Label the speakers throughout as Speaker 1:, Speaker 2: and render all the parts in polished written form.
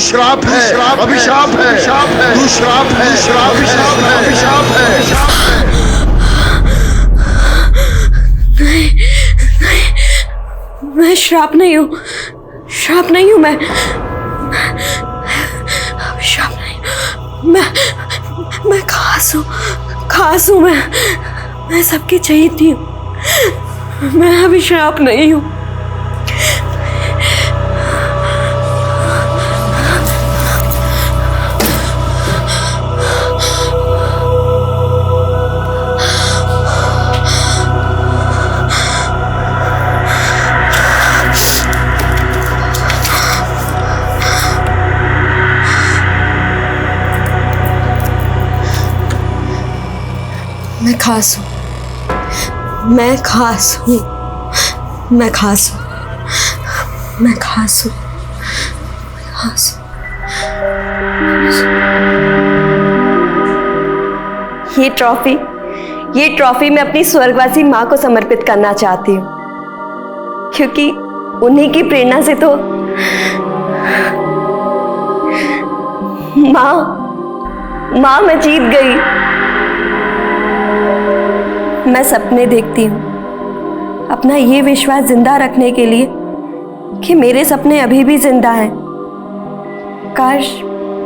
Speaker 1: श्राप है, अभिशाप है, तू श्राप है, अभिशाप है, अभिशाप है।
Speaker 2: नहीं, मैं श्राप नहीं हूँ, श्राप नहीं हूँ मैं, अभिशाप नहीं, मैं खास हूँ, खास हूँ मैं सबकी चाहती हूँ, मैं अभिशाप नहीं हूँ। मैं खास हूँ, मैं खास हूँ, मैं खास हूँ, मैं खास हूँ, खास हूँ। ये ट्रॉफी मैं अपनी स्वर्गवासी माँ को समर्पित करना चाहती हूँ, क्योंकि उन्हीं की प्रेरणा से तो माँ मैं जीत गई। मैं सपने देखती हूँ अपना ये विश्वास जिंदा रखने के लिए कि मेरे सपने अभी भी जिंदा हैं। काश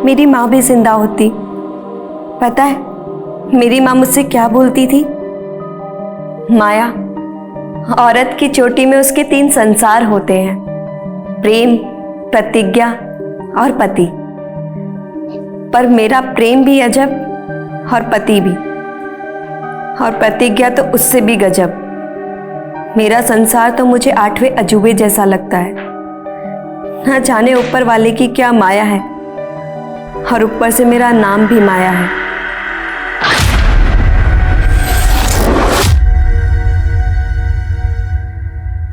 Speaker 2: मेरी माँ भी जिंदा होती। पता है मेरी माँ मुझसे क्या बोलती थी? माया, औरत की चोटी में उसके 3 संसार होते हैं, प्रेम, प्रतिज्ञा और पति। पर मेरा प्रेम भी अजब और पति भी, और प्रतिज्ञा तो उससे भी गजब। मेरा संसार तो मुझे 8वें अजूबे जैसा लगता है। न जाने ऊपर वाले की क्या माया है, और ऊपर से मेरा नाम भी माया है।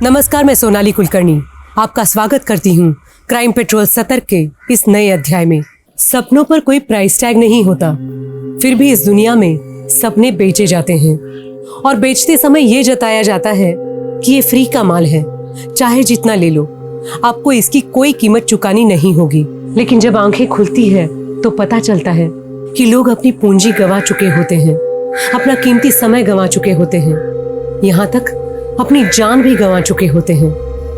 Speaker 3: नमस्कार, मैं सोनाली कुलकर्णी आपका स्वागत करती हूँ क्राइम पेट्रोल सतर्क के इस नए अध्याय में। सपनों पर कोई प्राइस टैग नहीं होता, फिर भी इस दुनिया में सपने बेचे जाते हैं, और बेचते समय ये जताया जाता है कि ये फ्री का माल है, चाहे जितना ले लो, आपको इसकी कोई कीमत चुकानी नहीं होगी। लेकिन जब आंखें खुलती है तो पता चलता है कि लोग अपनी पूंजी गंवा चुके होते हैं, अपना कीमती समय गंवा चुके होते हैं, यहाँ तक अपनी जान भी गंवा चुके होते हैं।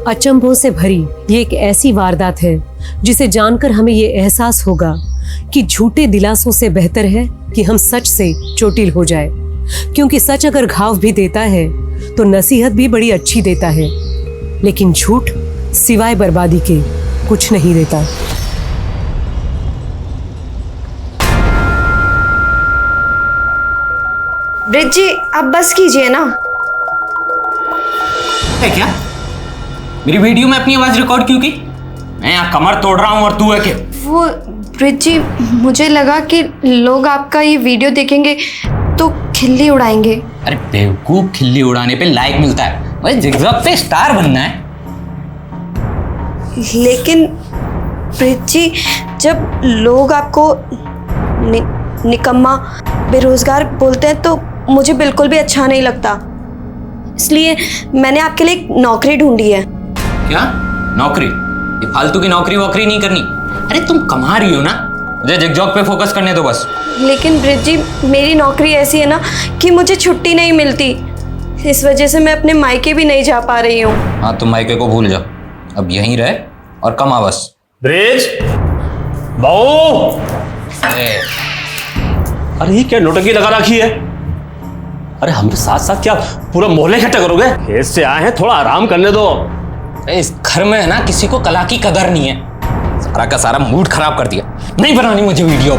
Speaker 3: अचंभों से भरी ये एक ऐसी वारदात है जिसे जानकर हमें ये एहसास होगा कि झूठे दिलासों से बेहतर है कि हम सच से चोटिल हो जाए, क्योंकि सच अगर घाव भी देता है तो नसीहत भी बड़ी अच्छी देता है, लेकिन झूठ सिवाय बर्बादी के कुछ नहीं देता।
Speaker 2: ब्रिज जी, आप बस कीजिए ना।
Speaker 4: है क्या? मेरी वीडियो में अपनी आवाज रिकॉर्ड क्यों की? मैं यहाँ कमर तोड़ रहा हूँ और तू है क्या?
Speaker 2: वो ब्रिज जी, मुझे लगा कि लोग आपका ये वीडियो देखेंगे तो खिल्ली उड़ाएंगे।
Speaker 4: अरे बेवकूफ, खिल्ली उड़ाने पे लाइक मिलता है, मुझे जिगजैग पे स्टार बनना है।
Speaker 2: लेकिन ब्रिज जी, जब लोग आपको निकम्मा, बेरोजगार बोलते हैं तो मुझे बिल्कुल भी अच्छा नहीं लगता। इसलिए मैंने आपके लिए एक नौकरी ढूंढी है।
Speaker 4: क्या नौकरी? ये फालतू की नौकरी वोकरी नहीं करनी। अरे तुम कमा रही हो ना, मुझे जिगजैग पे फोकस करने दो बस।
Speaker 2: लेकिन ब्रिज जी, मेरी नौकरी ऐसी है ना कि मुझे छुट्टी नहीं मिलती, इस वजह से मैं अपने मायके भी नहीं जा पा रही हूँ।
Speaker 4: हाँ, तुम मायके को भूल जाओ, अब यहीं रहे और कमा बस।
Speaker 5: ब्रिज बहू, अरे ये क्या नोटंकी लगा रखी है? अरे हम साथ साथ क्या पूरा मोहल्ले इकट्ठा करोगे? खेत से आए हैं, थोड़ा आराम करने दो।
Speaker 4: इस घर में है ना किसी को कला की कदर नहीं है, सारा का सारा मूड खराब कर दिया। नहीं बनानी मुझे वीडियो।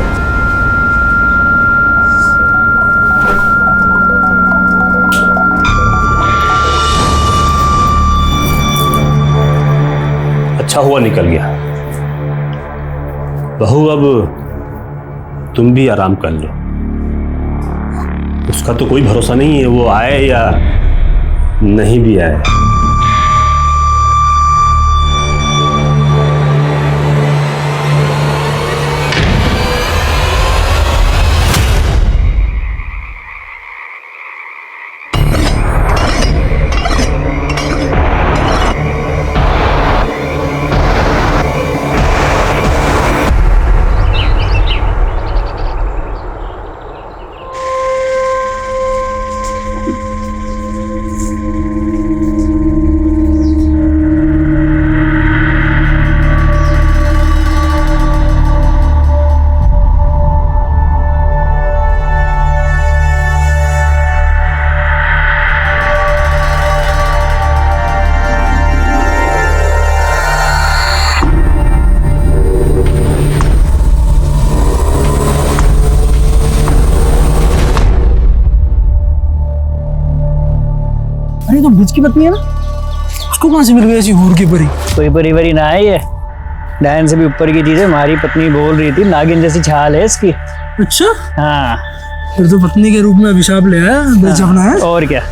Speaker 5: अच्छा हुआ निकल गया। बहू अब तुम भी आराम कर लो, उसका तो कोई भरोसा नहीं है, वो आए या नहीं भी आए।
Speaker 6: अरे तो ब्रिज की पत्नी है ना, उसको कहाँ से मिल गई ऐसी हूर की परी?
Speaker 7: कोई परी वरी ना है ये, डायन से भी ऊपर की चीज है। हमारी पत्नी बोल रही थी नागिन जैसी छाल है इसकी।
Speaker 6: अच्छा,
Speaker 7: हाँ
Speaker 6: फिर तो पत्नी के रूप में अभिशाप ले आया ब्रिज अपना है।
Speaker 7: और क्या।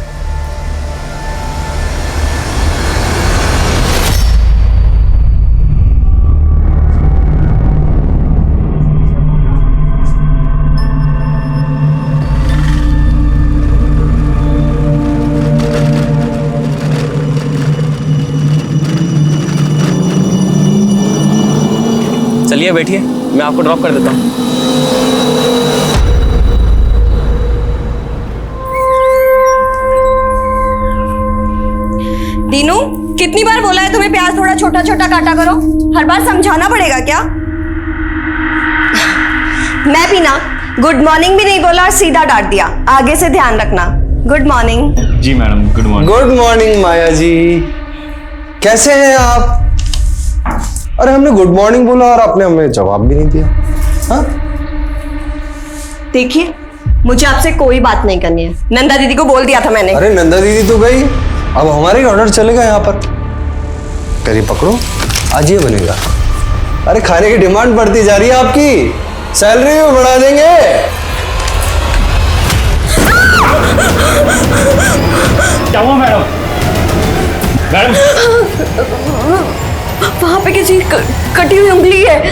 Speaker 5: चलिए बैठिए, मैं आपको ड्रॉप कर देता हूँ।
Speaker 2: दीनू, कितनी बार बोला है तुम्हें प्याज थोड़ा छोटा छोटा काटा करो? हर बार समझाना पड़ेगा क्या? मैं भी ना गुड मॉर्निंग भी नहीं बोला और सीधा डांट दिया। आगे से ध्यान रखना। Good morning.
Speaker 4: जी madam, good morning.
Speaker 8: Good morning Maya ji, कैसे हैं आप? अरे हमने गुड मॉर्निंग बोला और आपने हमें जवाब भी नहीं दिया। हाँ?
Speaker 2: देखिए, मुझे आपसे कोई बात नहीं करनी है। नंदा दीदी को बोल दिया था मैंने।
Speaker 8: अरे नंदा दीदी तो गई, अब हमारे ही ऑर्डर चलेगा यहाँ पर। करी पकड़ो, आज ये बनेगा। अरे खाने की डिमांड बढ़ती जा रही है आपकी, सैलरी भी बढ़ा देंगे।
Speaker 5: क्या हुआ मैडम? मैडम
Speaker 2: वहां पे किसी कटी हुई उंगली है।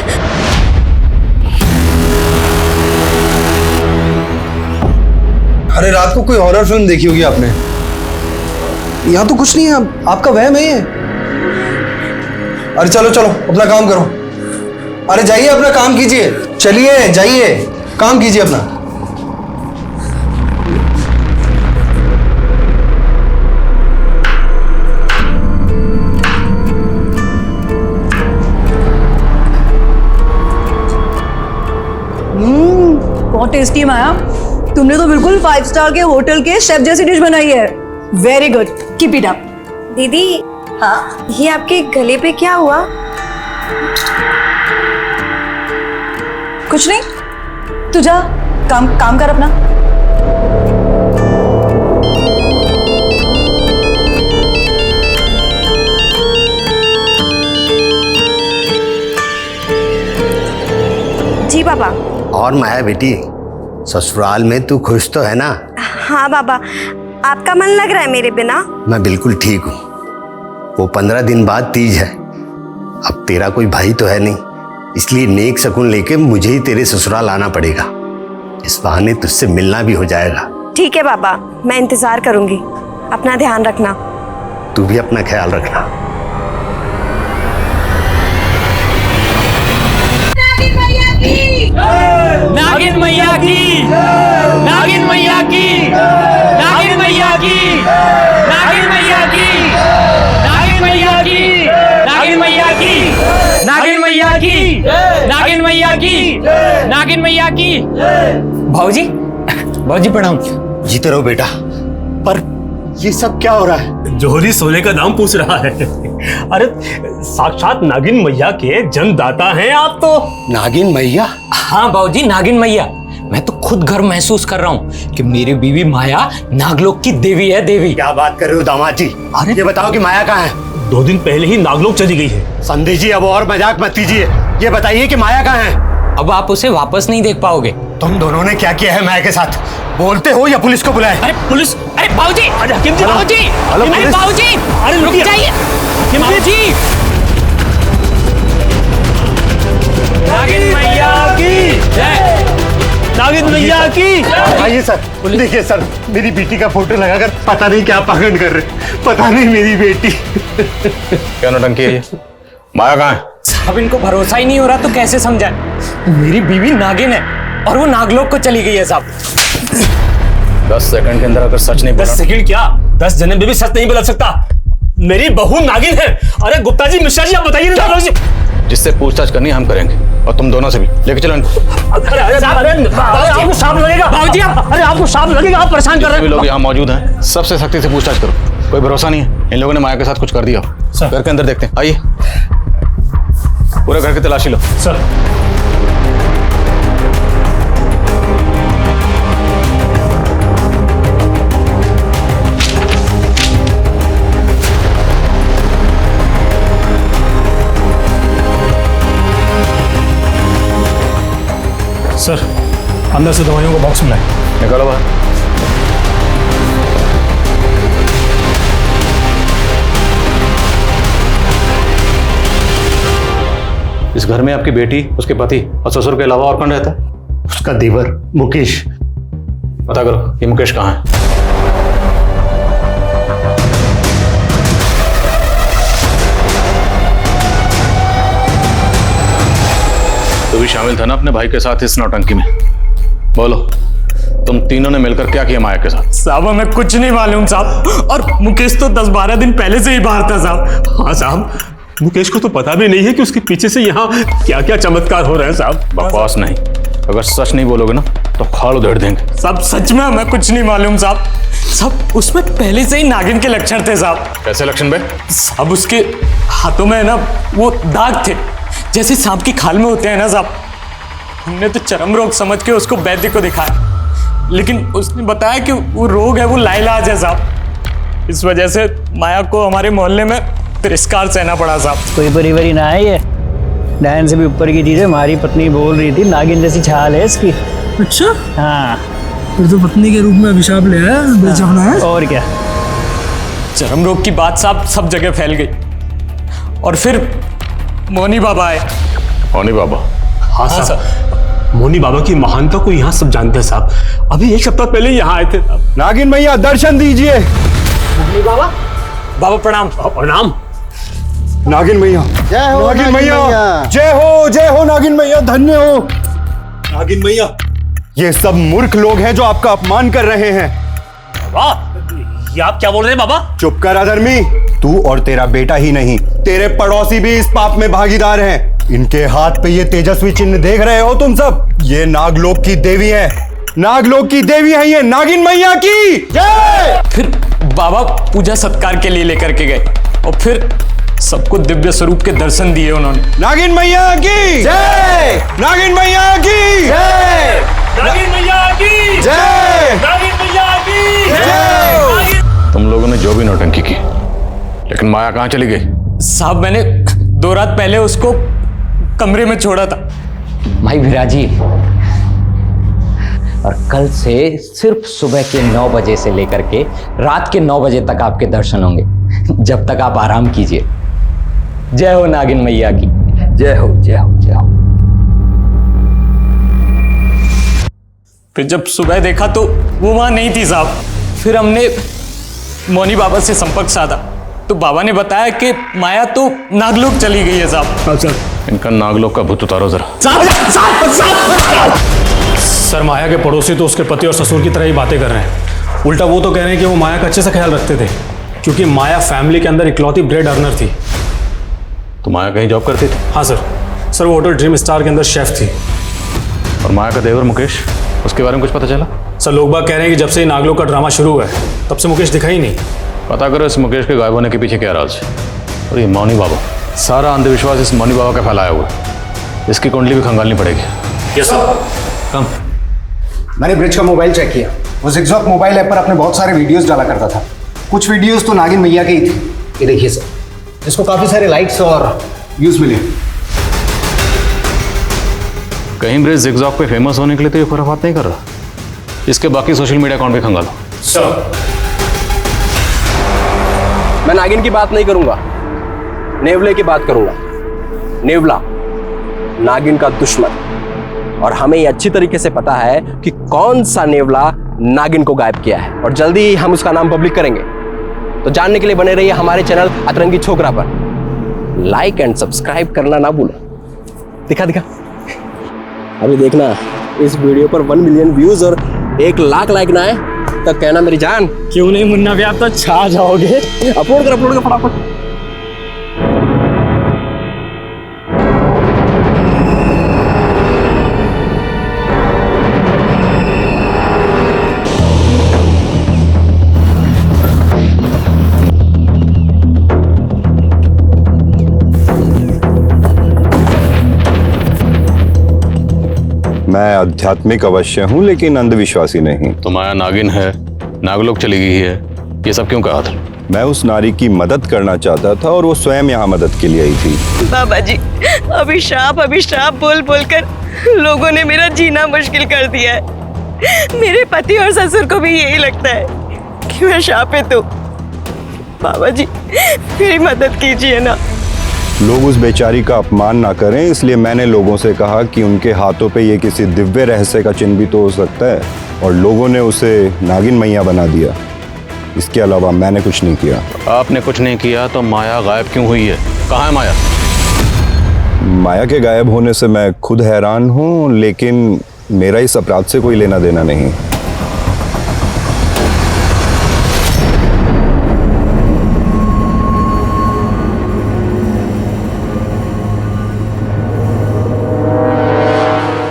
Speaker 8: अरे रात को कोई हॉरर फिल्म देखी होगी आपने। यहाँ तो कुछ नहीं है, आपका वहम है ये। अरे चलो चलो अपना काम करो। अरे जाइए अपना काम कीजिए, चलिए जाइए काम कीजिए अपना।
Speaker 9: बहुत टेस्टी है माया, तुमने तो बिल्कुल 5 स्टार के होटल के शेफ जैसी डिश बनाई है। Very good, keep it up.
Speaker 2: दीदी, हाँ, ये आपके गले पे क्या हुआ?
Speaker 9: कुछ नहीं, तू जा काम कर अपना।
Speaker 2: जी बाबा।
Speaker 10: और माया बेटी, ससुराल में तू खुश तो है ना?
Speaker 2: हाँ बाबा, आपका मन लग रहा है मेरे बिना?
Speaker 10: मैं बिल्कुल ठीक हूँ। वो 15 दिन बाद तीज है। अब तेरा कोई भाई तो है नहीं, इसलिए नेक शगुन लेके मुझे ही तेरे ससुराल आना पड़ेगा। इस बहाने तुझसे मिलना भी हो जाएगा।
Speaker 2: ठीक है बाबा, मैं इंतजार करूंगी। अपना ध्यान रखना।
Speaker 10: तू भी अपना ख्याल रखना।
Speaker 5: नागिन मैया की, नागिन मैया की, नागिन मैया की, नागिन मैया की, नागिन मैया की, नागिन मैया की, नागिन मैया की, नागिन मैया की, नागिन मैया की। भाऊजी, भाऊजी प्रणाम।
Speaker 10: जीते रहो बेटा। पर ये सब क्या हो रहा है?
Speaker 5: जोहरी सोने का दाम पूछ रहा है। अरे साक्षात नागिन मैया के जन्मदाता हैं आप तो।
Speaker 10: नागिन मैया?
Speaker 4: हाँ बाबूजी, नागिन मैया। मैं तो खुद गर्व महसूस कर रहा हूँ कि मेरी बीवी माया नागलोक की देवी है। देवी।
Speaker 10: क्या बात कर रहे हो दामाद जी?
Speaker 4: अरे
Speaker 10: ये बताओ कि माया कहाँ है?
Speaker 5: 2 दिन पहले ही नागलोक चली गई है।
Speaker 10: संदेश जी अब और मजाक मत कीजिए, ये बताइए कि माया कहाँ है?
Speaker 4: अब आप उसे वापस नहीं देख पाओगे।
Speaker 10: तुम दोनों ने क्या किया है माया के साथ? बोलते हो या पुलिस को बुलाए?
Speaker 5: अरे पुलिस, अरे बाबूजी,
Speaker 10: अरे
Speaker 5: हकीम जी, बाबूजी,
Speaker 10: हेलो,
Speaker 5: अरे
Speaker 10: पुलिस।
Speaker 5: बाबूजी, अरे रुक जाइए बाबूजी। नागिन मैया की जय, नागिन मैया की।
Speaker 10: आइए सर, देखिए सर, मेरी बेटी का फोटो लगाकर पता नहीं क्या पागल कर रहे। पता नहीं मेरी बेटी।
Speaker 1: क्या नौटंकी है ये? माया कहाँ है?
Speaker 4: अब इनको भरोसा ही नहीं हो रहा तो कैसे समझाए? मेरी बीवी नागिन है और वो नागलोक को चली गई है साहब।
Speaker 1: 10 सेकंड के अंदर अगर सच नहीं
Speaker 5: 10
Speaker 1: बोला,
Speaker 5: सेकंड क्या, 10 जन्म में भी सच नहीं बदल सकता। मेरी बहू नागिन है। अरे गुप्ता जी, मिश्रा जी, आप बताइए ना। नागलोक जी,
Speaker 1: जिससे पूछताछ करनी है हम करेंगे, और तुम दोनों से भी। लेके चलो इनको।
Speaker 5: अरे आपको सांप लगेगा बाबूजी, अरे आपको सांप लगेगा, आप परेशान कर रहे
Speaker 1: सभी
Speaker 5: हैं।
Speaker 1: लोग यहाँ मौजूद हैं, सबसे सख्ती से पूछताछ करो। कोई भरोसा नहीं है, इन लोगों ने माया के साथ कुछ कर दिया। घर के अंदर देखते हैं, आइए। पूरे घर की तलाशी लो।
Speaker 5: सर,
Speaker 6: अंदर से दवाइयों का बॉक्स मिलाए।
Speaker 1: निकालो बाहर। इस घर में आपकी बेटी, उसके पति और ससुर के अलावा और कौन रहता है?
Speaker 10: उसका देवर मुकेश।
Speaker 1: पता करो ये मुकेश कहाँ है। तू भी शामिल था ना अपने भाई के साथ इस नौटंकी में? बोलो, तुम तीनों ने मिलकर क्या किया माया के साथ?
Speaker 6: साहब हमें कुछ नहीं मालूम साहब, और मुकेश तो 10-12 दिन पहले से ही बाहर था साहब। हाँ साहब, मुकेश को तो पता भी नहीं है कि उसके पीछे से यहाँ क्या क्या चमत्कार हो रहे हैं साहब।
Speaker 1: बकवास नहीं, अगर सच नहीं बोलोगे ना तो खाल उधेड़ देंगे।
Speaker 6: साहब सच में हमें कुछ नहीं मालूम साहब। साहब उसमें पहले से ही नागिन के लक्षण थे साहब।
Speaker 1: कैसे लक्षण बे?
Speaker 6: साहब उसके हाथों में ना वो दाग थे, जैसे सांप की खाल में होते हैं ना साहब। हमने तो चरम रोग समझ के उसको वैद्य को दिखाया, लेकिन उसने बताया कि वो रोग है, वो लाइलाज है साहब। इस वजह से माया को हमारे मोहल्ले में तिरस्कार सहना पड़ा साहब।
Speaker 7: कोई परिवारी ना है ये, डायन से भी ऊपर की चीज है। हमारी पत्नी बोल रही थी नागिन जैसी छाल है इसकी।
Speaker 6: अच्छा,
Speaker 7: हाँ
Speaker 6: फिर तो पत्नी के रूप में अभिशाप ले आया, बेचपना है।
Speaker 7: और क्या।
Speaker 6: चरम रोग की बात साहब सब जगह फैल गई, और फिर मोनी बाबा आए।
Speaker 1: मोनी बाबा?
Speaker 6: हाँ साहब, मोनी बाबा की महानता को यहाँ सब जानते हैं साहब। अभी 1 सप्ताह पहले यहाँ आए थे साहब।
Speaker 8: नागिन मैया दर्शन दीजिए।
Speaker 6: मोनी बाबा, बाबा प्रणाम। प्रणाम।
Speaker 8: नागिन मैया,
Speaker 10: जय हो
Speaker 8: नागिन मैया, जय हो नागिन मैया, धन्य हो नागिन मैया। ये सब मूर्ख लोग हैं जो आपका अपमान कर रहे हैं।
Speaker 6: बाबा, ये आप क्या बोल रहे हैं बाबा?
Speaker 8: चुप कर अधर्मी, तू और तेरा बेटा ही नहीं, तेरे पड़ोसी भी इस पाप में भागीदार हैं। इनके हाथ पे ये तेजस्वी चिन्ह देख रहे हो तुम सब, ये नागलोक की देवी है, नागलोक की देवी है ये, नागिन मैया की जय।
Speaker 6: फिर बाबा पूजा सत्कार के लिए लेकर के गए, और फिर सबको दिव्य स्वरूप के दर्शन दिए उन्होंने।
Speaker 8: नागिन मैया की जय, नागिन मैया की जय,
Speaker 6: नागिन मैया की
Speaker 8: जय,
Speaker 6: नागिन मैया की
Speaker 8: जय।
Speaker 1: तुम लोगों ने जो भी नौटंकी की, लेकिन माया कहाँ चली गई?
Speaker 6: साहब मैंने 2 रात पहले उसको कमरे में छोड़ा था।
Speaker 4: भाई विराजी, और कल से सिर्फ सुबह के 9 बजे से लेकर के रात के 9 बजे तक आपके दर्शन होंगे, जब तक आप आराम कीजिए। जय हो नागिन मैया की, जय हो जय हो जय हो।
Speaker 6: फिर जब सुबह देखा तो वो वहां नहीं थी साहब। फिर हमने मोनी बाबा से संपर्क साधा, तो बाबा ने बताया कि माया तो नागलोक चली गई है साहब।
Speaker 1: इनका नागलोक का भूत उतारो जरा।
Speaker 6: सर माया के पड़ोसी तो उसके पति और ससुर की तरह ही बातें कर रहे हैं। उल्टा वो तो कह रहे हैं कि वो माया का अच्छे से ख्याल रखते थे, क्योंकि माया फैमिली के अंदर इकलौती ब्रेड अर्नर थी।
Speaker 1: तो माया कहीं जॉब करती थी?
Speaker 6: हाँ सर वो होटल ड्रीम स्टार के अंदर शेफ थी।
Speaker 1: और माया का देवर मुकेश, उसके बारे में कुछ पता चला?
Speaker 6: सर लोग बाग कह रहे हैं कि जब से नागलोक का ड्रामा शुरू हुआ है तब से मुकेश दिखा ही नहीं।
Speaker 1: पता करो इस मुकेश के गायब होने के पीछे क्या राज है। और ये मौनी बाबा, सारा अंधविश्वास इस मौनी बाबा का फैलाया हुआ है। इसकी कुंडली भी खंगालनी पड़ेगी।
Speaker 6: Yes sir.
Speaker 1: कम।
Speaker 11: मैंने ब्रिज का मोबाइल चेक किया, वो जिगजॉग मोबाइल ऐप पर अपने बहुत सारे वीडियोस डाला करता था। कुछ वीडियोस तो नागिन मैया के ही थे। ये देखिए सर, इसको काफी सारे लाइक्स और व्यूज मिले।
Speaker 1: कहीं ब्रिज जिगजॉग पे फेमस होने के लिए तो ये खुराफात नहीं कर रहा। इसके बाकी सोशल मीडिया अकाउंट भी खंगालो।
Speaker 6: सर
Speaker 11: मैं नागिन की बात नहीं करूंगा, नेवले की बात करूंगा। नेवला नागिन का दुश्मन, और हमें ये अच्छी तरीके से पता है कि कौन सा नेवला नागिन को गायब किया है, और जल्दी ही हम उसका नाम पब्लिक करेंगे। तो जानने के लिए बने रहिए हमारे चैनल अतरंगी छोकरा पर। लाइक एंड सब्सक्राइब करना ना भूलो। दिखा अभी देखना, इस वीडियो पर 1 मिलियन व्यूज और 1 लाख लाइक ना आए तब कहना मेरी जान।
Speaker 6: क्यों नहीं मुन्ना भैया, आप तो छा जाओगे।
Speaker 11: अपलोड कर फटाफट।
Speaker 8: मैं आध्यात्मिक अवश्य हूँ लेकिन अंधविश्वासी नहीं।
Speaker 1: तो माया नागिन है, नागलोक चली गई है, ये सब क्यों कहा था?
Speaker 8: मैं उस नारी की मदद करना चाहता था और वो स्वयं यहाँ मदद के लिए आई थी।
Speaker 2: बाबा जी, अभिशाप बोल बोल कर लोगों ने मेरा जीना मुश्किल कर दिया है। मेरे पति और ससुर को भी यही लगता है कि मैं शापित हूँ। बाबा जी, मेरी मदद कीजिए ना।
Speaker 8: लोग उस बेचारी का अपमान ना करें, इसलिए मैंने लोगों से कहा कि उनके हाथों पे ये किसी दिव्य रहस्य का चिन्ह भी तो हो सकता है, और लोगों ने उसे नागिन मैया बना दिया। इसके अलावा मैंने कुछ नहीं किया।
Speaker 1: आपने कुछ नहीं किया तो माया गायब क्यों हुई है? कहाँ है माया?
Speaker 8: माया के गायब होने से मैं खुद हैरान हूँ, लेकिन मेरा इस अपराध से कोई लेना देना नहीं।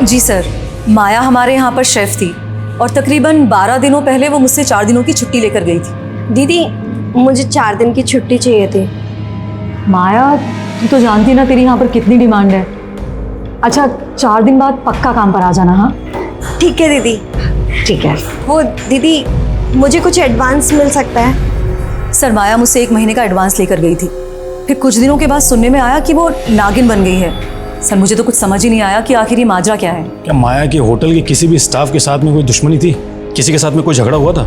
Speaker 9: जी सर, माया हमारे यहाँ पर शेफ थी और तकरीबन 12 दिनों पहले वो मुझसे 4 दिनों की छुट्टी लेकर गई थी।
Speaker 2: दीदी, मुझे 4 दिन की छुट्टी चाहिए थी।
Speaker 9: माया, तू तो जानती ना तेरी यहाँ पर कितनी डिमांड है। अच्छा, 4 दिन बाद पक्का काम पर आ जाना। हाँ
Speaker 2: ठीक है दीदी।
Speaker 9: ठीक है।
Speaker 2: वो दीदी, मुझे कुछ एडवांस मिल सकता है?
Speaker 9: सर, माया मुझसे 1 महीने का एडवांस लेकर गई थी। फिर कुछ दिनों के बाद सुनने में आया कि वो नागिन बन गई है। सर, मुझे तो कुछ समझ ही नहीं आया कि आखिर ये माजरा क्या है।
Speaker 12: क्या माया के होटल के किसी भी स्टाफ के साथ में कोई दुश्मनी थी? किसी के साथ में कोई झगड़ा हुआ था?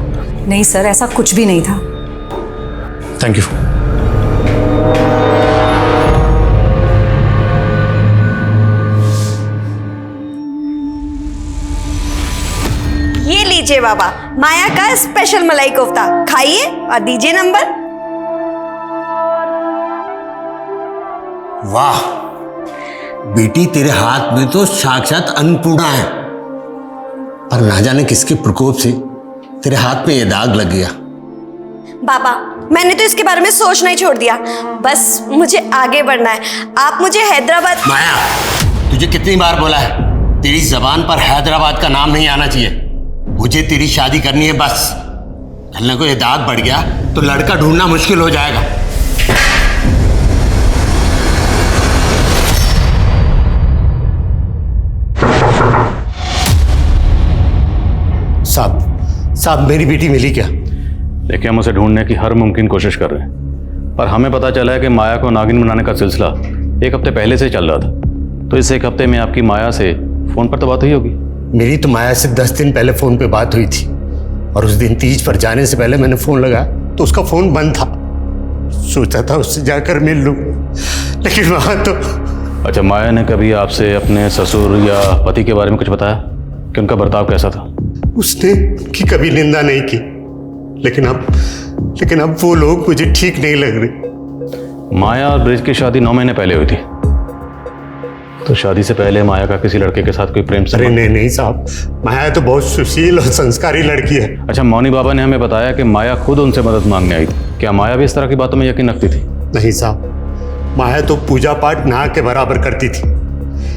Speaker 9: नहीं सर, ऐसा कुछ भी नहीं था।
Speaker 12: Thank you.
Speaker 2: ये लीजिए बाबा, माया का स्पेशल मलाई कोफ्ता, खाइए और दीजिए नंबर।
Speaker 10: वाह बेटी, तेरे हाथ में तो साक्षात अन्नपूर्णा है, पर ना जाने किसके प्रकोप से तेरे हाथ में ये दाग लग गया।
Speaker 2: बाबा, मैंने तो इसके बारे में सोचना ही छोड़ दिया। बस मुझे आगे बढ़ना है। आप मुझे हैदराबाद।
Speaker 10: माया, तुझे कितनी बार बोला है, तेरी जबान पर हैदराबाद का नाम नहीं आना चाहिए। मुझे तेरी शादी करनी है बस। कल को ये दाग बढ़ गया तो लड़का ढूंढना मुश्किल हो जाएगा। साहब, मेरी बेटी मिली क्या?
Speaker 1: देखिए, हम उसे ढूंढने की हर मुमकिन कोशिश कर रहे हैं, पर हमें पता चला है कि माया को नागिन बनाने का सिलसिला 1 हफ्ते पहले से चल रहा था। तो इस 1 हफ्ते में आपकी माया से फोन पर तो बात हुई होगी?
Speaker 10: मेरी तो माया से 10 दिन पहले फोन पे बात हुई थी, और उस दिन तीज पर जाने से पहले मैंने फोन लगाया तो उसका फोन बंद था। सोचा था उससे जाकर मिल लूं, लेकिन वहां तो। अच्छा,
Speaker 1: माया ने कभी आपसे अपने ससुर या पति के बारे में कुछ बताया कि उनका बर्ताव कैसा था?
Speaker 10: उसने उनकी कभी निंदा नहीं की, लेकिन अब वो लोग मुझे ठीक नहीं लग रहे।
Speaker 1: माया और ब्रिज की शादी 9 महीने पहले हुई थी, तो शादी से पहले माया का किसी लड़के के साथ कोई प्रेम संबंध?
Speaker 10: अरे नहीं साहब, माया तो बहुत सुशील और संस्कारी लड़की है।
Speaker 1: अच्छा, मौनी बाबा ने हमें बताया कि माया खुद उनसे मदद मांगने आई थी। क्या माया भी इस तरह की बातों में यकीन रखती थी?
Speaker 10: नहीं साहब, माया तो पूजा पाठ ना के बराबर करती थी।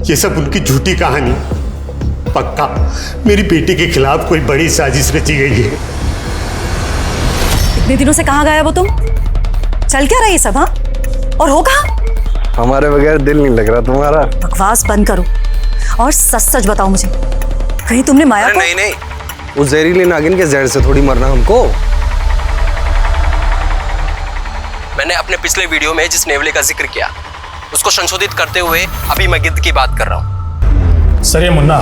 Speaker 10: ये सब उनकी झूठी कहानी। पक्का मेरी बेटी के खिलाफ कोई बड़ी साजिश रची गई है।
Speaker 9: इतने दिनों से कहाँ गया वो तुम? चल क्या रहा है ये सब? हाँ, और हो कहाँ?
Speaker 13: हमारे बगैर दिल नहीं लग रहा तुम्हारा।
Speaker 9: बकवास बंद करो और सच सच बताओ मुझे, कहीं तुमने माया को?
Speaker 13: नहीं, उस जहरीले नागिन के जहर से थोड़ी मरना हमको।
Speaker 11: मैंने अपने पिछले वीडियो में जिस नेवले का जिक्र किया उसको संशोधित करते हुए अभी मैं गिद्ध की बात कर रहा हूँ।
Speaker 12: सर, ये मुन्ना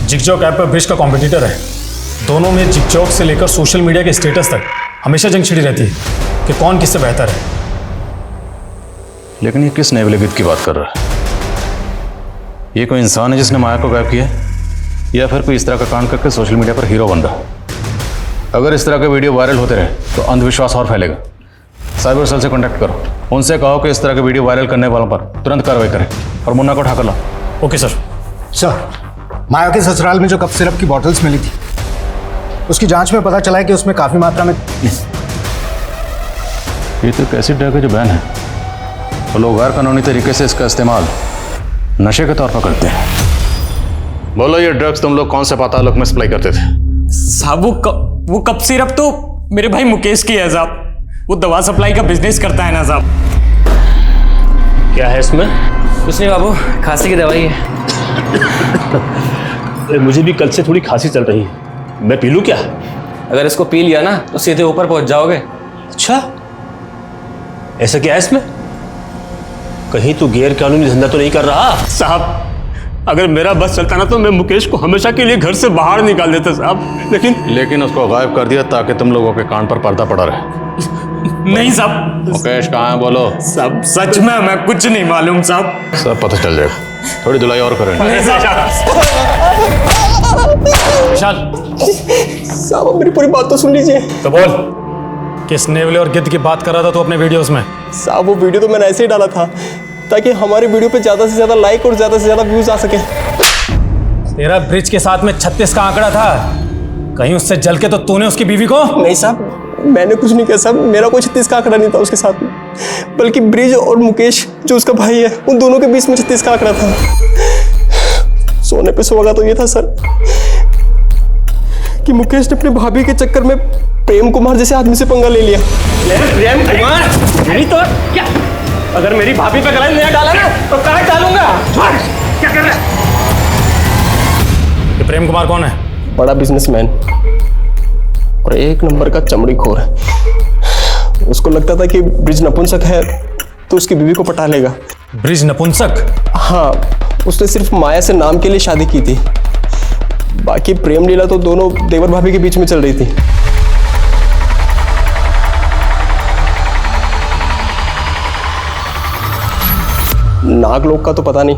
Speaker 12: जिगजॉग ऐप पर ब्रिज का कॉम्पिटिटर है। दोनों में जिगजॉग से लेकर सोशल मीडिया के स्टेटस तक हमेशा जंग छिड़ी रहती है कि कौन किससे बेहतर है।
Speaker 1: लेकिन ये किस नेवले गिद्ध की बात कर रहा है? ये कोई इंसान है जिसने माया को गायब किया, या फिर कोई इस तरह का कांड करके सोशल मीडिया पर हीरो बन रहा है? अगर इस तरह के वीडियो वायरल होते रहे तो अंधविश्वास और फैलेगा। साइबर सेल से कॉन्टैक्ट करो, उनसे कहो कि इस तरह के वीडियो वायरल करने वालों पर तुरंत कार्रवाई करें और मुन्ना को उठाकर लाओ।
Speaker 12: Okay sir.
Speaker 14: माया के ससुराल में जो कफ सिरप की बॉटल्स मिली थी, उसकी जांच में पता चला है कि उसमें काफी मात्रा में।
Speaker 1: ये तो एक ऐसी ड्रग है जो बैन है, और लोग गैर कानूनी तरीके से इसका इस्तेमाल नशे के तौर पर करते हैं। बोलो, ये ड्रग्स तुम लोग कौन से पातालोक में सप्लाई करते थे?
Speaker 6: साहब, वो कप सिरप तो मेरे भाई मुकेश की है साहब। वो दवा सप्लाई का बिजनेस करता है ना साहब।
Speaker 5: क्या है इसमें? कुछ नहीं बाबू, खांसी की दवाई है।
Speaker 12: मुझे भी कल से थोड़ी खांसी चल रही है, मैं पी लूं क्या?
Speaker 15: अगर इसको पी लिया ना तो सीधे ऊपर पहुंच जाओगे।
Speaker 16: अच्छा, ऐसा क्या है इसमें? कहीं तू गैर कानूनी धंधा तो नहीं कर रहा?
Speaker 6: साहब, अगर मेरा बस चलता ना तो मैं मुकेश को हमेशा के लिए घर से बाहर निकाल देता साहब,
Speaker 1: लेकिन उसको गायब कर दिया ताकि तुम लोगों के कान पर पर्दा पड़ा रहे।
Speaker 6: नहीं साहब।
Speaker 1: मुकेश कहाँ है बोलो?
Speaker 6: साहब सच में हमें कुछ नहीं मालूम साहब।
Speaker 1: सब पता चल जाएगा, थोड़ी धुलाई और करेंगे।
Speaker 12: विशाल
Speaker 6: साहब मेरी पूरी बात तो सुन लीजिए।
Speaker 12: तो बोल, किस नेवले और गिद्ध की बात कर रहा था तू अपने वीडियोस में?
Speaker 11: साहब वो वीडियो तो मैंने ऐसे ही डाला था ताकि हमारी वीडियो पे ज्यादा से ज्यादा लाइक और ज्यादा से ज्यादा व्यूज आ सके।
Speaker 12: तेरा ब्रिज के साथ में 36 का आंकड़ा था, कहीं उससे जल के तो तूने उसकी बीवी को?
Speaker 11: नहीं साहब, मैंने कुछ नहीं किया साहब, मेरा कोई 36 का आंकड़ा नहीं था उसके साथ में, बल्कि ब्रिज और मुकेश जो उसका भाई है उन दोनों के बीच में 36 का आंकड़ा था। सोने पे सुहागा तो ये था सर कि मुकेश ने अपने भाभी के चक्कर में प्रेम कुमार जैसे आदमी से पंगा ले लिया।
Speaker 16: प्रेम कुमार? नहीं तो क्या? अगर मेरी भाभी पे गलत नहीं डाला ना तो कहाँ डालूंगा? क्या कर रहा है?
Speaker 12: ये प्रेम कुमार कौन है?
Speaker 11: बड़ा बिजनेसमैन और एक नंबर का चमड़ी खोर है। उसको लगता था कि ब्रिज नपुंसक है तो उसकी बीवी को पटा लेगा।
Speaker 12: ब्रिज नपुंसक?
Speaker 11: हाँ, उसने सिर्फ माया से नाम के लिए शादी की थी, बाकी प्रेम लीला तो दोनों देवर भाभी के बीच में चल रही थी। नागलोक का तो पता नहीं,